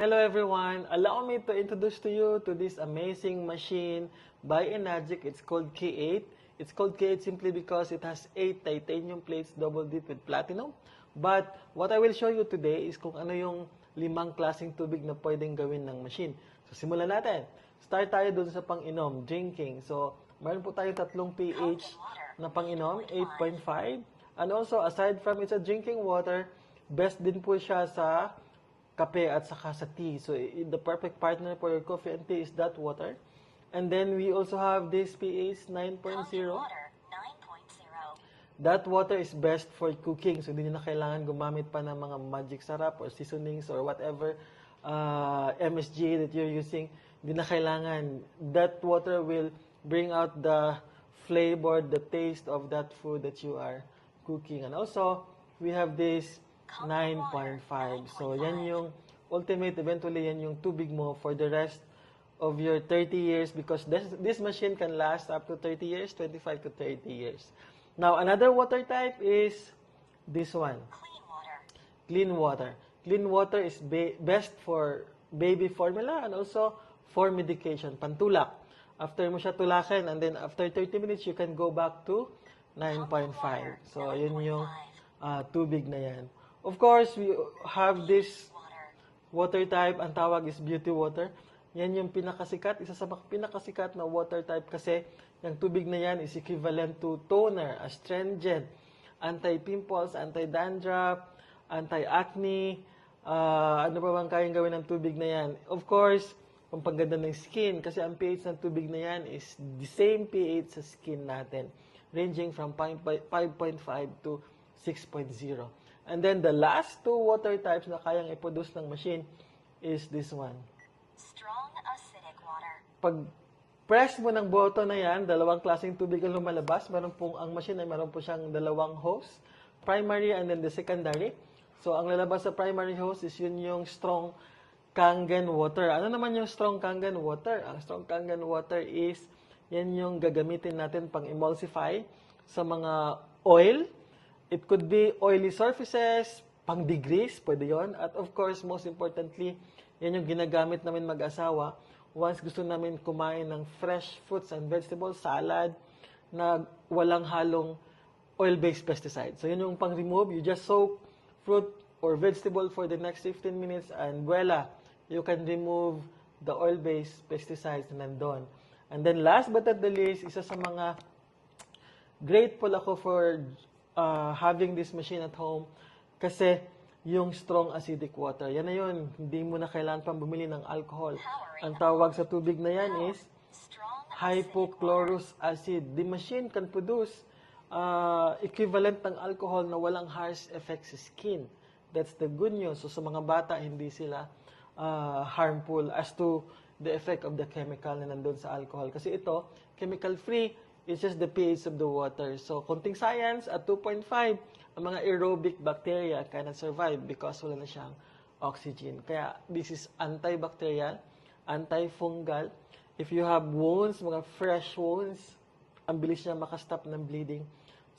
Hello everyone! Allow me to introduce to you to this amazing machine by Enagic. It's called K8. It's called K8 simply because it has 8 titanium plates double dipped with platinum. But what I will show you today is kung ano yung 5 klaseng tubig na pwedeng gawin ng machine. So simulan natin. Start tayo dun sa pang-inom, drinking. So meron po tayo 3 pH na pang-inom, 8.5. And also, aside from it's a drinking water, best din po siya sa kape at saka sa tea. So, the perfect partner for your coffee and tea is that water. And then, we also have this pH 9.0. That water is best for cooking. So, hindi nyo na kailangan gumamit pa ng mga magic sarap or seasonings or whatever MSG that you're using. Hindi na kailangan. That water will bring out the flavor, the taste of that food that you are cooking. And also, we have this 9.5. So, yan yung ultimate, eventually, yan yung tubig mo for the rest of your 30 years because this machine can last up to 30 years, 25 to 30 years. Now, another water type is this one. Clean water. Clean water is best for baby formula and also for medication, pantulak. After mo siya tulakin and then after 30 minutes, you can go back to 9.5. So, yun yung tubig na yan. Of course, we have this water type, ang tawag is beauty water. Yan yung pinakasikat, isa sa pinakasikat na water type kasi yung tubig na yan is equivalent to toner, astringent, anti-pimples, anti-dandruff, anti-acne, ano pa bang kayang gawin ng tubig na yan? Of course, pampaganda ng skin kasi ang pH ng tubig na yan is the same pH sa skin natin, ranging from 5.5 to 6.0. And then the last 2 water types na kayang i-produce ng machine is this one. Strong acidic water. Pag press mo ng button na yan, 2 klaseng tubig ang lumalabas. Ang machine ay meron po siyang 2 hose, primary and then the secondary. So ang lalabas sa primary hose is yun yung strong Kangen water. Ano naman yung strong Kangen water? Ang strong Kangen water is yan yung gagamitin natin pang emulsify sa mga oil. It could be oily surfaces, pang degrease, pwede yun. At of course, most importantly, yan yung ginagamit namin mag-asawa once gusto namin kumain ng fresh fruits and vegetables, salad, na walang halong oil-based pesticide. So yun yung pang-remove. You just soak fruit or vegetable for the next 15 minutes and voila, you can remove the oil-based pesticides na nandun. And then last but not the least, isa sa mga grateful ako for having this machine at home kasi yung strong acidic water. Yan na yun. Hindi mo na kailangan pang bumili ng alcohol. Ang tawag sa tubig na yan is hypochlorous acid. The machine can produce equivalent ng alcohol na walang harsh effect sa skin. That's the good news. So sa mga bata, hindi sila harmful as to the effect of the chemical na nandun sa alcohol. Kasi ito, chemical-free, it's just the pH of the water. So, konting science, at 2.5, ang mga aerobic bacteria cannot survive because wala na siyang oxygen. Kaya, this is antibacterial, antifungal. If you have wounds, mga fresh wounds, ang bilis niya makastop ng bleeding.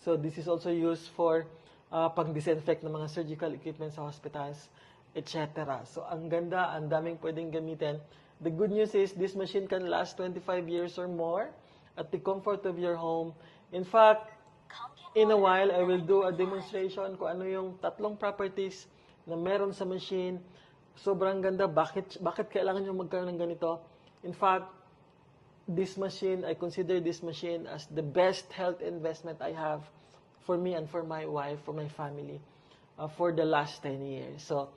So, this is also used for pang-disinfect ng mga surgical equipment sa hospitals, etc. So, ang ganda, ang daming pwedeng gamitin. The good news is, this machine can last 25 years or more at the comfort of your home. In fact, in a while, I will do a demonstration kung ano yung 3 properties na meron sa machine. Sobrang ganda. Bakit kailangan nyo magkaroon ng ganito? In fact, this machine, I consider this machine as the best health investment I have for me and for my wife, for my family, for the last 10 years. So,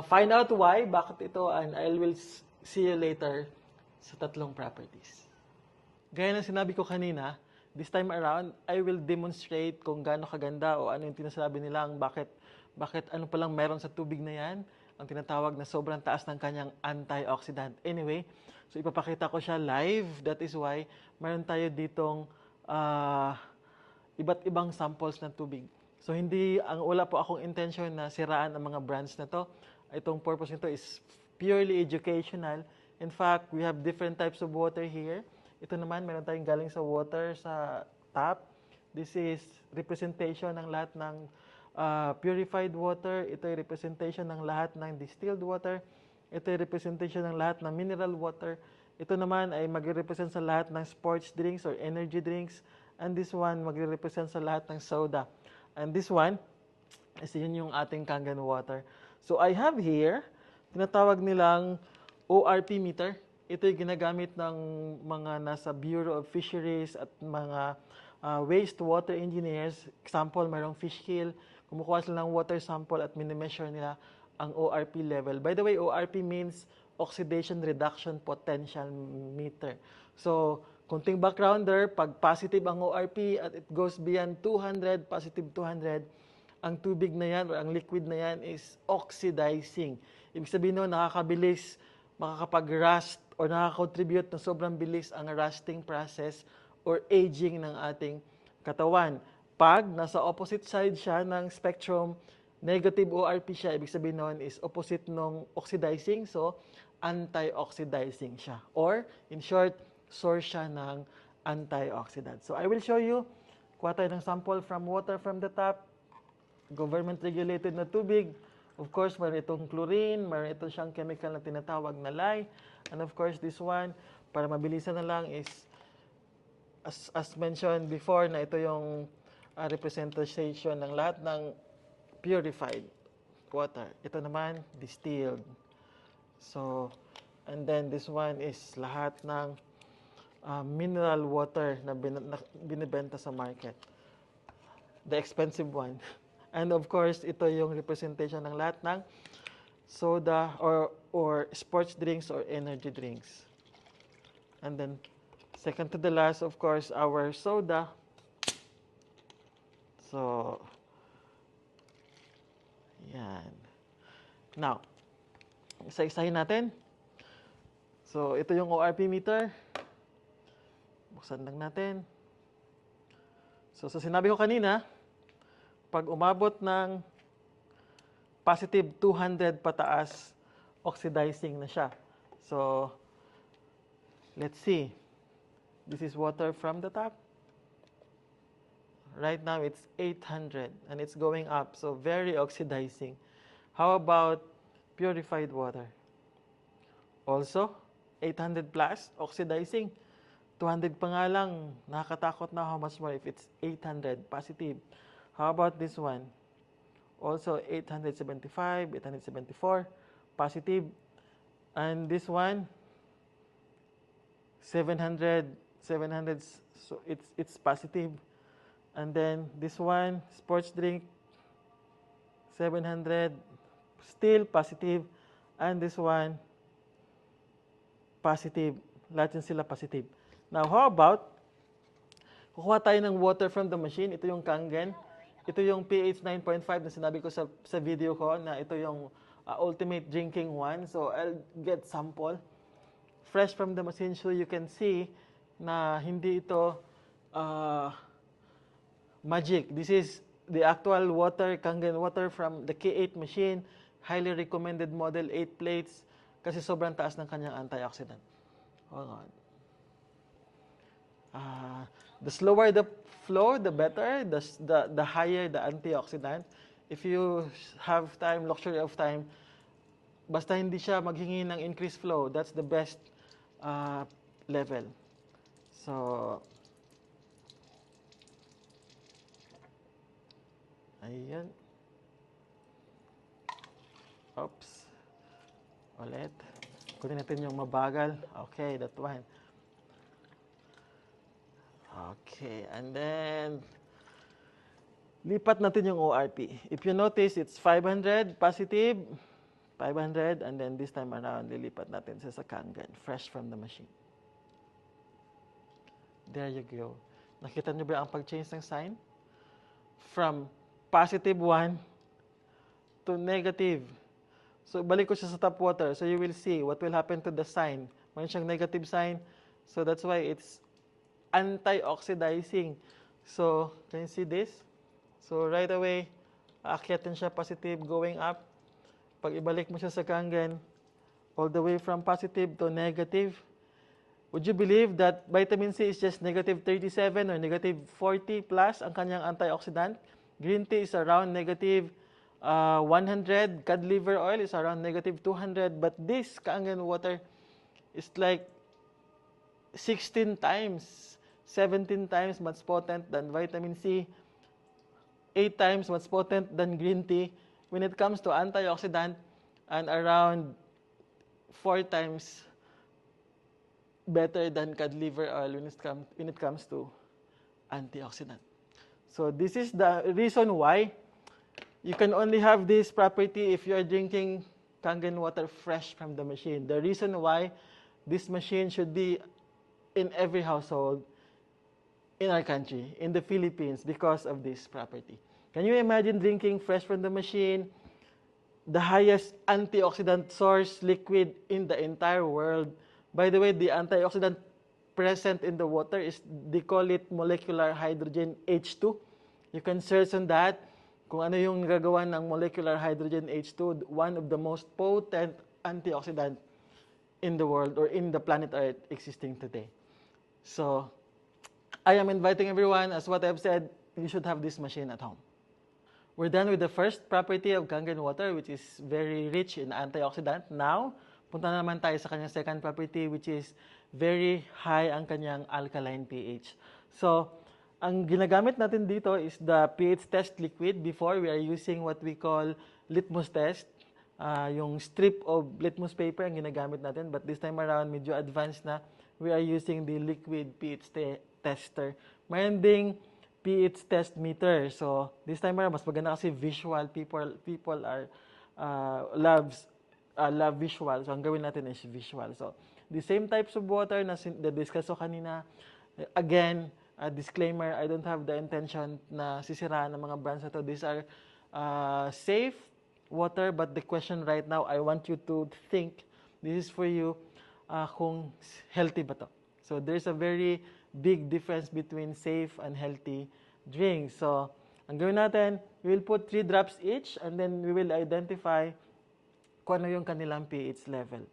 find out why, bakit ito, and I will see you later sa 3 properties. Gaya ng sinabi ko kanina, this time around, I will demonstrate kung gaano kaganda o ano yung tinasabi nilang bakit ano palang meron sa tubig na yan, ang tinatawag na sobrang taas ng kanyang antioxidant. Anyway, so ipapakita ko siya live. That is why meron tayo ditong iba't ibang samples ng tubig. So wala po akong intention na siraan ang mga brands na to. Itong purpose nito is purely educational. In fact, we have different types of water here. Ito naman, meron tayong galing sa water sa tap. This is representation ng lahat ng purified water. Ito ay representation ng lahat ng distilled water. Ito ay representation ng lahat ng mineral water. Ito naman ay magre-represent sa lahat ng sports drinks or energy drinks. And this one, magre-represent sa lahat ng soda. And this one, is yun yung ating Kangen water. So I have here, tinatawag nilang ORP meter. Ito yung ginagamit ng mga nasa Bureau of Fisheries at mga wastewater engineers. Example, mayroong fish kill. Kumukuha sila ng water sample at minimeasure nila ang ORP level. By the way, ORP means oxidation reduction potential meter. So, kunting backgrounder, pag positive ang ORP at it goes beyond 200, positive 200, ang tubig na yan or ang liquid na yan is oxidizing. Ibig sabihin nun, nakakabilis, makakapag-rust or nakaka-contribute na sobrang bilis ang rusting process or aging ng ating katawan. Pag nasa opposite side siya ng spectrum, negative ORP siya, ibig sabihin nun is opposite ng oxidizing, so anti-oxidizing siya. Or, in short, source siya ng antioxidant. So, I will show you, kuha tayo ng sample from water from the tap, government-regulated na tubig. Of course, mayroon itong chlorine, mayroon ito siyang chemical na tinatawag na lye. And of course, this one, para mabilisan na lang is, as mentioned before, na ito yung representation ng lahat ng purified water. Ito naman, distilled. So, and then this one is lahat ng mineral water na binibenta sa market. The expensive one. And of course, ito yung representation ng lahat ng soda or sports drinks or energy drinks. And then, second to the last, of course, our soda. So, yan. Now, isa-isahin natin. So, ito yung ORP meter. Buksan lang natin. So, sinabi ko kanina, pag umabot ng positive 200 pataas, oxidizing na siya. So, let's see. This is water from the tap. Right now, it's 800 and it's going up. So, very oxidizing. How about purified water? Also, 800 plus, oxidizing. 200 pa nga lang, nakakatakot na how much more if it's 800 positive. How about this one? Also 875, 874, positive. And this one, 700, so it's positive. And then this one, sports drink, 700, still positive. And this one, positive. Lahat yun sila positive. Now, how about, kukuha tayo ng water from the machine. Ito yung Kangen. Ito yung pH 9.5 na sinabi ko sa video ko na ito yung ultimate drinking one. So, I'll get sample. Fresh from the machine so you can see na hindi ito magic. This is the actual water, Kangen water from the K8 machine. Highly recommended model, 8 plates. Kasi sobrang taas ng kanyang antioxidant. Hold on. The slower the flow, the better. The higher the antioxidant. If you have time, luxury of time, basta hindi siya maghingi ng increased flow, that's the best level. So, ayan. Oops. Ulit. Kunin natin yung mabagal. Okay, that one. Okay, and then lipat natin yung ORP. If you notice, it's 500 positive, 500, and then this time around, lilipat natin sa Kangen, fresh from the machine. There you go. Nakita niyo ba ang pag-change ng sign? From positive 1 to negative. So, balik ko siya sa tap water. So, you will see what will happen to the sign. Mayroon siyang negative sign. So, that's why it's anti-oxidizing. So, can you see this? So, right away, aakyatin siya positive, going up. Pag ibalik mo siya sa Kangen, all the way from positive to negative. Would you believe that vitamin C is just negative 37 or negative 40 plus ang kanyang antioxidant? Green tea is around negative 100. Cod liver oil is around negative 200. But this Kangen water is like 16 times, 17 times much potent than vitamin C, 8 times much potent than green tea when it comes to antioxidant, and around 4 times better than cod liver oil when it comes to antioxidant. So this is the reason why you can only have this property if you are drinking Kangen water fresh from the machine. The reason why this machine should be in every household in our country, in the Philippines, because of this property. Can you imagine drinking fresh from the machine, the highest antioxidant source liquid in the entire world? By the way, the antioxidant present in the water is, they call it molecular hydrogen H2. You can search on that kung ano yung nagagawa ng molecular hydrogen H2, one of the most potent antioxidant in the world or in the planet Earth existing today. So, I am inviting everyone, as what I've said, you should have this machine at home. We're done with the first property of Kangen water, which is very rich in antioxidant. Now, punta na naman tayo sa kanyang second property, which is very high ang kanyang alkaline pH. So, ang ginagamit natin dito is the pH test liquid. Before, we are using what we call litmus test. Yung strip of litmus paper ang ginagamit natin. But this time around, medyo advanced na. We are using the liquid pH tester. Mayroon ding pH test meter. So, this time around, mas maganda kasi visual. People are love visual. So, ang gawin natin is visual. So, the same types of water na discuss ko kanina. Again, a disclaimer, I don't have the intention na sisiraan ng mga brands na to. These are safe water, but the question right now, I want you to think, this is for you, kung healthy ba to. So, there's a very big difference between safe and healthy drinks. So, ang gawin natin, we will put 3 drops each, and then we will identify kung ano yung kanilang pH level.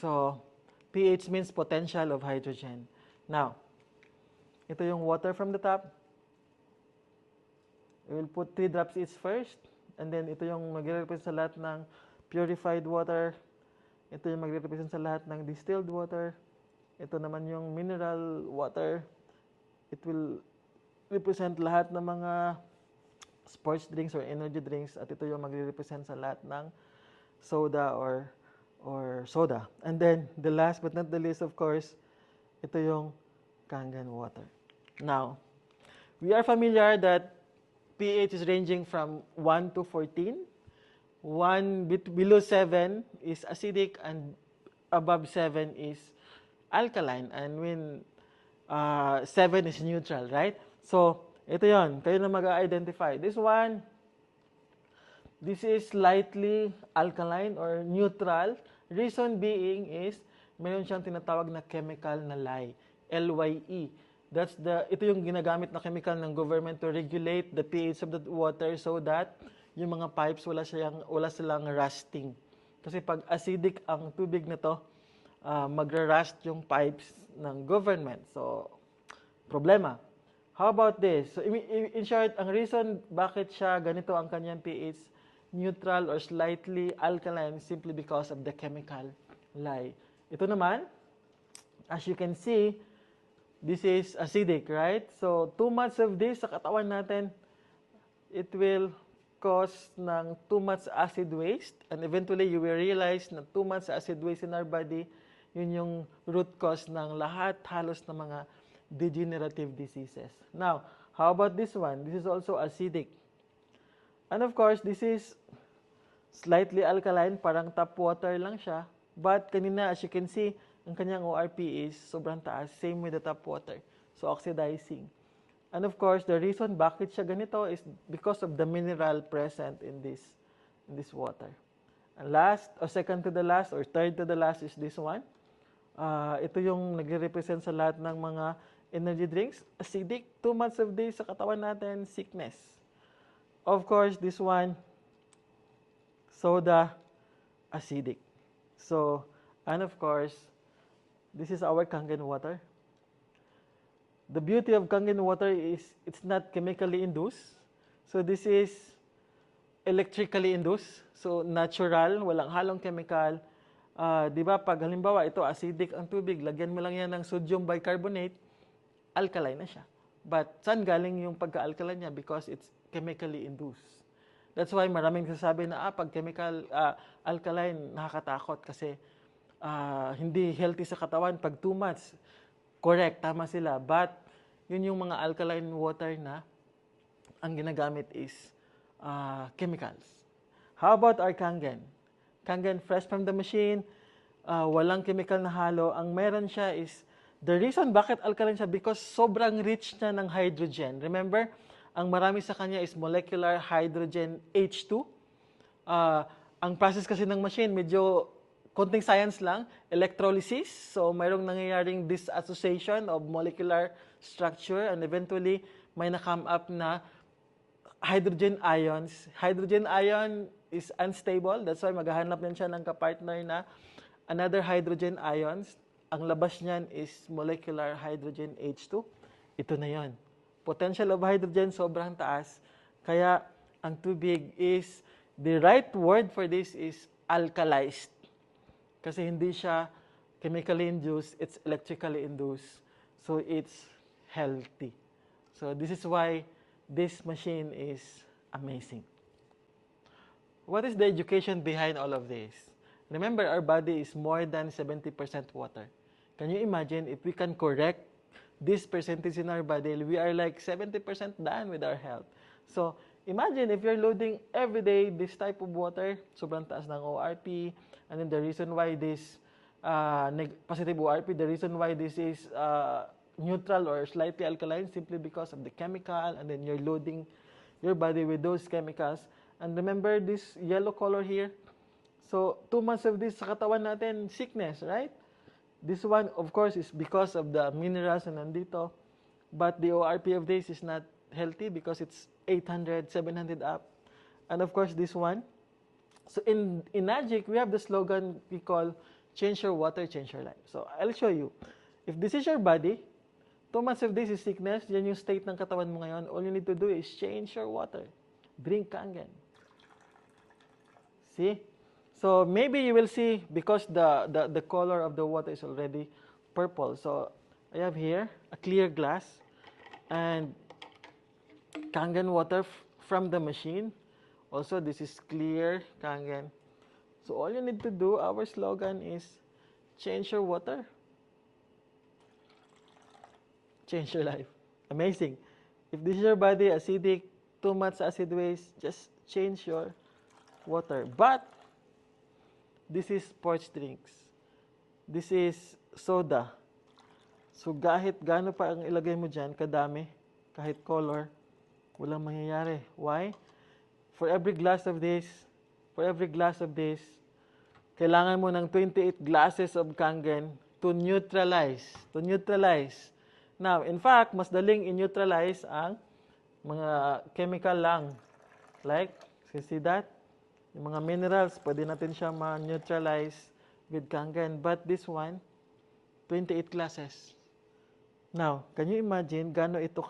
So, pH means potential of hydrogen. Now, ito yung water from the top. We will put 3 drops each first. And then, ito yung magre-represent sa lahat ng purified water. Ito yung magre-represent sa lahat ng distilled water. Ito naman yung mineral water. It will represent lahat ng mga sports drinks or energy drinks. At ito yung magre-represent sa lahat ng soda or soda. And then, the last but not the least, of course, ito yung Kangen water. Now, we are familiar that pH is ranging from 1 to 14. Below 7 is acidic and above 7 is alkaline. And when 7 is neutral, right? So, ito yon. Kayo na mag-identify. This one, this is slightly alkaline or neutral. Reason being is, meron siyang tinatawag na chemical na lye. LYE. Ito yung ginagamit na chemical ng government to regulate the pH of the water so that yung mga pipes wala silang rusting. Kasi pag acidic ang tubig na to, magra-rust yung pipes ng government. So, problema. How about this? So, in short, ang reason bakit siya ganito ang kanyang pH, neutral or slightly alkaline, simply because of the chemical lye. Ito naman, as you can see, this is acidic, right? So, too much of this sa katawan natin, it will cause ng too much acid waste. And eventually, you will realize na too much acid waste in our body, yun yung root cause ng lahat halos ng mga degenerative diseases. Now, how about this one? This is also acidic. And of course, this is slightly alkaline, parang tap water lang siya. But kanina, as you can see, ang kanyang ORP is sobrang taas. Same with the tap water. So, oxidizing. And of course, the reason bakit siya ganito is because of the mineral present in this water. And last, or second to the last, or third to the last is this one. Ito yung nagre-represent sa lahat ng mga energy drinks. Acidic, too much of this sa katawan natin, sickness. Of course, this one, soda, acidic. So, and of course, this is our Kangen water. The beauty of Kangen water is it's not chemically induced. So this is electrically induced. So, natural, walang halong chemical. Di ba, pag halimbawa ito, acidic ang tubig, lagyan mo lang yan ng sodium bicarbonate, alkaline na siya. But saan galing yung pagka-alkaline niya? Because it's chemically induced. That's why maraming sasabi na, pag chemical alkaline, nakakatakot kasi hindi healthy sa katawan pag too much. Correct, tama sila. But, yun yung mga alkaline water na ang ginagamit is chemicals. How about our Kangen? Kangen fresh from the machine, walang chemical na halo. Ang meron siya is, the reason bakit alkaline siya, because sobrang rich niya ng hydrogen. Remember, ang marami sa kanya is molecular hydrogen H2. Ang process kasi ng machine, medyo konting science lang, electrolysis. So, mayroong nangyayaring disassociation of molecular structure and eventually, may na-come up na hydrogen ions. Hydrogen ion is unstable. That's why maghahanap din siya ng kapartner na another hydrogen ions. Ang labas niyan is molecular hydrogen H2. Ito na yon. Potential of hydrogen sobrang taas. Kaya ang tubig is, the right word for this is alkalized. Kasi hindi siya chemically induced, it's electrically induced. So it's healthy. So this is why this machine is amazing. What is the education behind all of this? Remember, our body is more than 70% water. Can you imagine if we can correct this percentage in our body, we are like 70% done with our health. So, imagine if you're loading every day this type of water, sobrang taas ng ORP, and then the reason why this positive ORP, the reason why this is neutral or slightly alkaline, simply because of the chemical, and then you're loading your body with those chemicals. And remember this yellow color here? So, 2 months of this sa katawan natin, sickness, right? This one, of course, is because of the minerals na nandito. But the ORP of this is not healthy because it's 800, 700 up. And of course, this one. So, in Nagic, we have the slogan we call, change your water, change your life. So, I'll show you. If this is your body, 2 months of this is sickness, yan yung state ng katawan mo ngayon, all you need to do is change your water. Drink Kangen. See? So maybe you will see, because the color of the water is already purple. So I have here a clear glass and Kangen water from the machine. Also, this is clear Kangen. So all you need to do, our slogan is change your water, change your life. Amazing. If this is your body, acidic, too much acid waste, just change your water. But this is sports drinks. This is soda. So kahit gaano pa ang ilagay mo dyan, kadami, kahit color, walang mangyayari. Why? For every glass of this, kailangan mo ng 28 glasses of Kangen to neutralize. Now, in fact, mas daling i-neutralize ang mga chemical lang. Like, see that? Yung mga minerals, pwede natin siya ma-neutralize with Kangen. But this one, 28 classes. Now, can you imagine gaano ito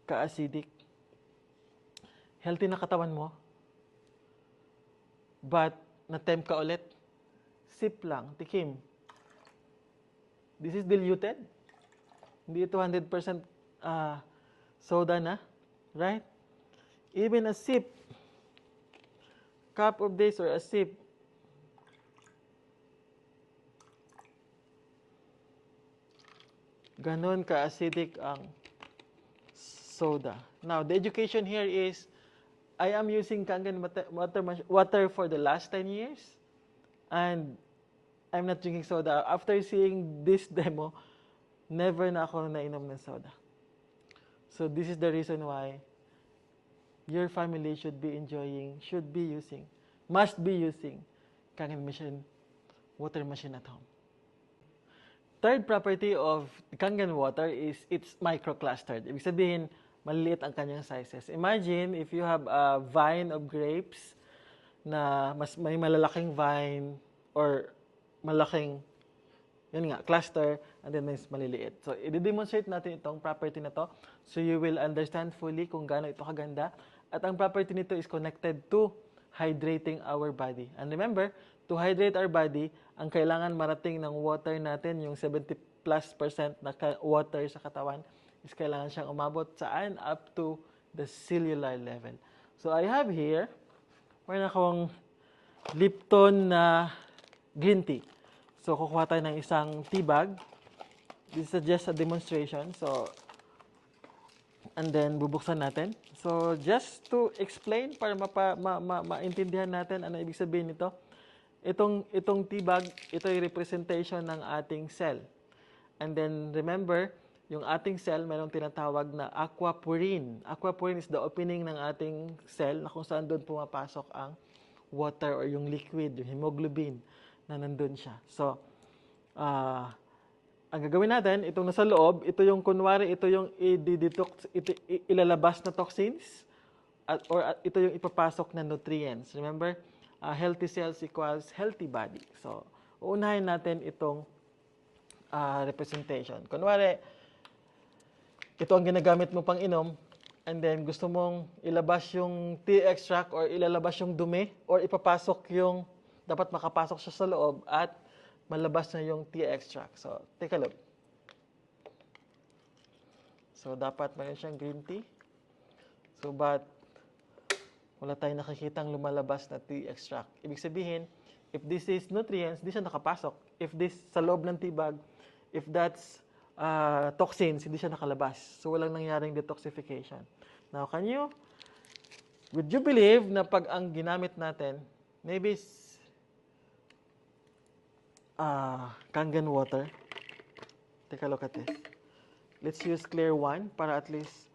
ka-acidic? Healthy na katawan mo, but na-tempt ka ulit, sip lang, tikim. This is diluted. Hindi ito 100% soda na, right? Even a sip, cup of this or a sip, ganon ka-acidic ang soda. Now, the education here is, I am using Kangen water for the last 10 years, and I'm not drinking soda. After seeing this demo, never na ako nainom ng soda. So, this is the reason why your family should be using Kangen machine, water machine at home. Third property of Kangen water is it's microclustered. Ibig sabihin, maliliit ang kanyang sizes. Imagine if you have a vine of grapes na may malalaking vine or malaking, yun nga, cluster, and then may maliliit. So, i-demonstrate natin itong property na to so you will understand fully kung gaano ito kaganda. At ang property nito is connected to hydrating our body. And remember, to hydrate our body, ang kailangan marating ng water natin, yung 70+% na water sa katawan, is kailangan siyang umabot saan? Up to the cellular level. So I have here, meron akong Lipton na green tea. So kukuha tayo ng isang tea bag. This is just a demonstration. So, and then bubuksan natin. So just to explain para maintindihan natin ano ibig sabihin nito. Itong tea bag, ito ay representation ng ating cell. And then remember, yung ating cell mayroong tinatawag na aquaporin. Aquaporin is the opening ng ating cell na kung saan doon pumapasok ang water or yung liquid, yung hemoglobin na nandun siya. So, ang gagawin natin, itong nasa loob, ito yung kunwari, ito yung ilalabas na toxins or ito yung ipapasok na nutrients. Remember, healthy cells equals healthy body. So, uunahin natin itong representation. Kunwari, ito ang ginagamit mo pang inom, and then gusto mong ilabas yung tea extract or ilalabas yung dumi or ipapasok yung, dapat makapasok siya sa loob at malabas na yung tea extract. So, take a look. So, dapat mayroon siyang green tea. So, but wala tayong nakikitang lumalabas na tea extract. Ibig sabihin, if this is nutrients, di siya nakapasok. If this, sa loob ng tea bag, if that's toxins, hindi siya nakalabas. So, walang nangyaring detoxification. Now, would you believe na pag ang ginamit natin, maybe Kangen water. Take a look at this. Let's use clear one para at least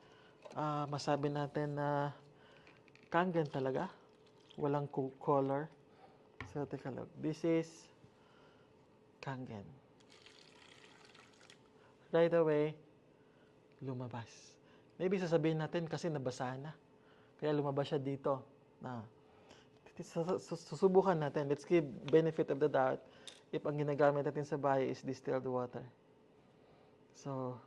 masabi natin na Kangen talaga. Walang color. So, take a look. This is Kangen. Right away, lumabas. Maybe sasabihin natin kasi nabasa na. Kaya lumabas siya dito. Susubukan natin. Let's give benefit of the doubt if ang ginagamit natin sa bahay is distilled water. So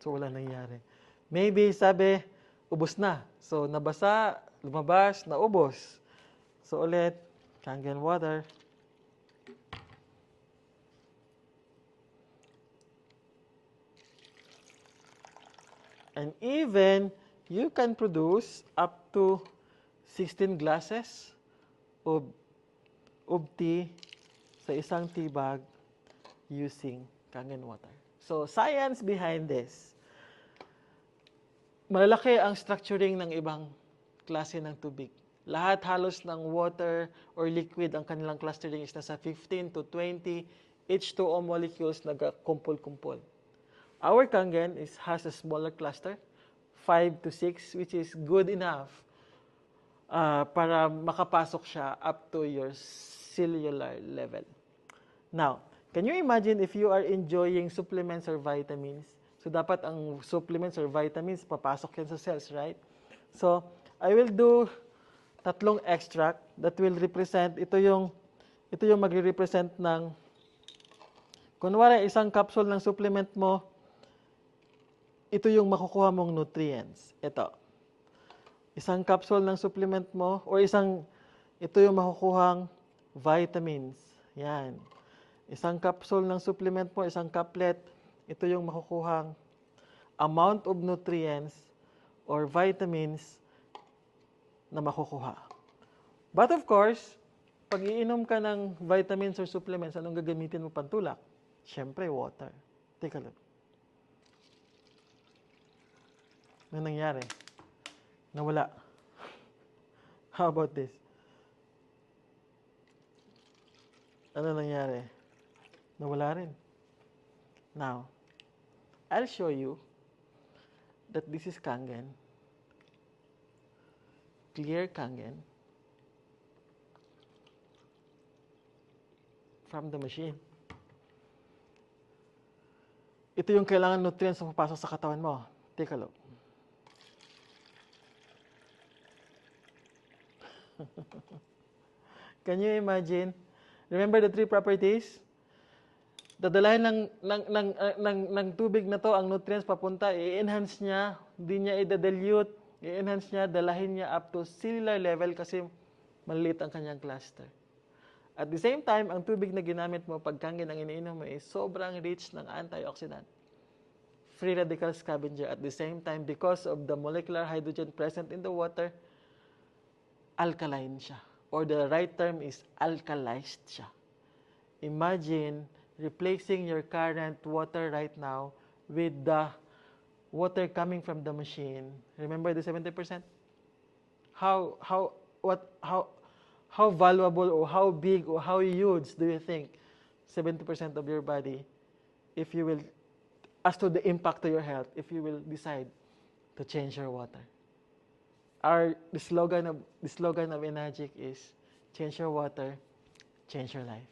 wala nangyari. Maybe sabi, ubos na. So, nabasa, lumabas, naubos. So, ulit, Kangen water. And even, you can produce up to 16 glasses of tea sa isang tea bag using Kangen water. So, science behind this. Malalaki ang structuring ng ibang klase ng tubig. Lahat halos ng water or liquid, ang kanilang clustering is nasa 15 to 20 H2O molecules nagkumpul-kumpul. Our Kangen has a smaller cluster, 5 to 6, which is good enough para makapasok siya up to your cellular level. Now, can you imagine if you are enjoying supplements or vitamins? So, dapat ang supplements or vitamins, papasok yan sa cells, right? So, I will do 3 extract that will represent, ito yung magre-represent ng, kunwari, isang capsule ng supplement mo, ito yung makukuha mong nutrients. Ito. Isang capsule ng supplement mo, or ito yung makukuhang vitamins. Yan. Isang capsule ng supplement mo, isang caplet, ito yung makukuhang amount of nutrients or vitamins na makukuha. But of course, pag iinom ka ng vitamins or supplements, anong gagamitin mo pantulak? Siyempre, water. Take a look. Ano nangyari? Nawala. How about this? Ano nangyari? Nawala rin. Now, I'll show you that this is Kangen. Clear Kangen from the machine. Ito yung kailangan nutrients na papasok sa katawan mo. Take a look. Can you imagine? Remember the 3 properties? Dadalahin ng tubig na to ang nutrients papunta, i-enhance niya Hindi niya i-dilute, i-enhance niya, dalahin niya up to cellular level kasi maliit ang kanyang cluster. At the same time, ang tubig na ginamit mo, pagkangin ang iniinom mo, is sobrang rich ng antioxidant. Free radical scavenger. At the same time, because of the molecular hydrogen present in the water, alkaline siya. Or the right term is alkalized siya. Imagine replacing your current water right now with the water coming from the machine. Remember the 70%? How valuable or how big or how huge do you think 70% of your body, if you will, as to the impact to your health, if you will decide to change your water? The slogan of Enagic is change your water, change your life.